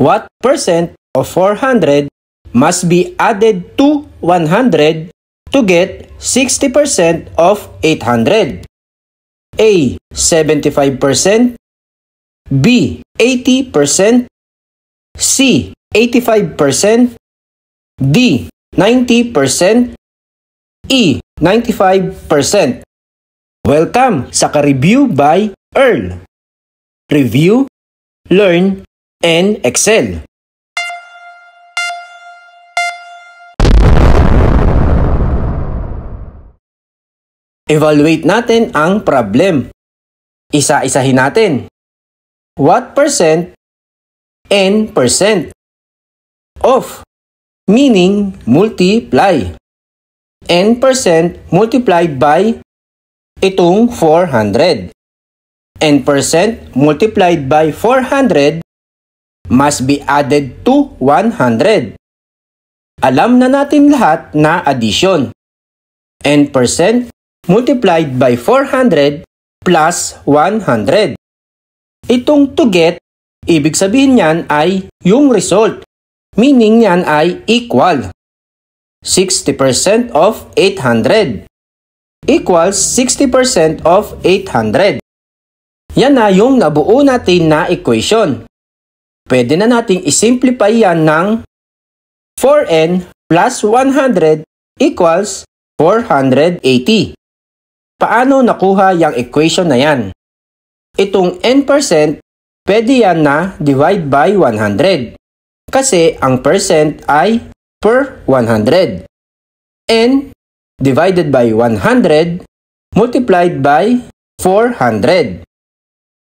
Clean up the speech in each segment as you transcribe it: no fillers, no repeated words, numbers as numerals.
What percent of 400 must be added to 100 to get 60% of 800? A. 75%, B. 80%, C. 85%, D. 90%, E. 95%. Welcome sa Ka-Review by Earl. Review, learn, and excel. Evaluate natin ang problem. Isa-isahin natin. What percent and percent of, meaning multiply, and percent multiplied by itong 400. And percent multiplied by 400 must be added to 100. Alam na natin lahat na addition. And percent multiplied by 400 plus 100. Itong to get, ibig sabihin niyan ay yung result. Meaning niyan ay equal. 60% of 800 equals 60% of 800. Yan na yung nabuo natin na equation. Pwede na nating isimplify yan ng 4n plus 100 equals 480. Paano nakuha yung equation na yan? Itong n%, pwede yan na divide by 100. Kasi ang percent ay per 100. N divided by 100 multiplied by 400.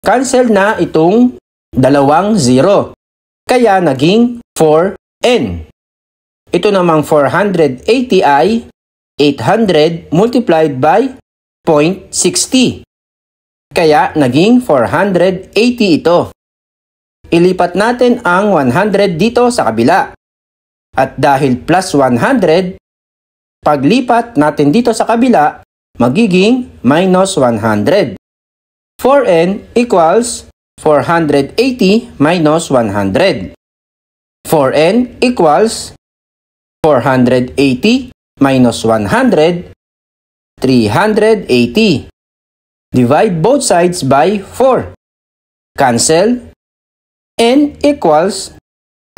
Cancel na itong dalawang 0. Kaya naging 4n. Ito namang 480 ay 800 multiplied by 0.60. Kaya naging 480 ito. Ilipat natin ang 100 dito sa kabila. At dahil plus 100, paglipat natin dito sa kabila, magiging minus 100. 4n equals 480 minus 100. 4n equals 480 minus 100, 380. Divide both sides by 4. Cancel. N equals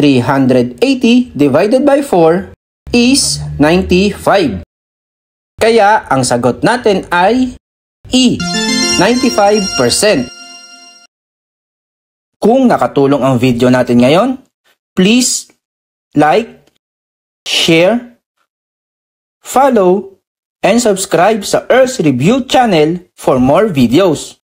380 divided by 4 is 95. Kaya ang sagot natin ay E, 95%. Kung nakatulong ang video natin ngayon, please like, share, follow, and subscribe sa Earl's Review channel for more videos.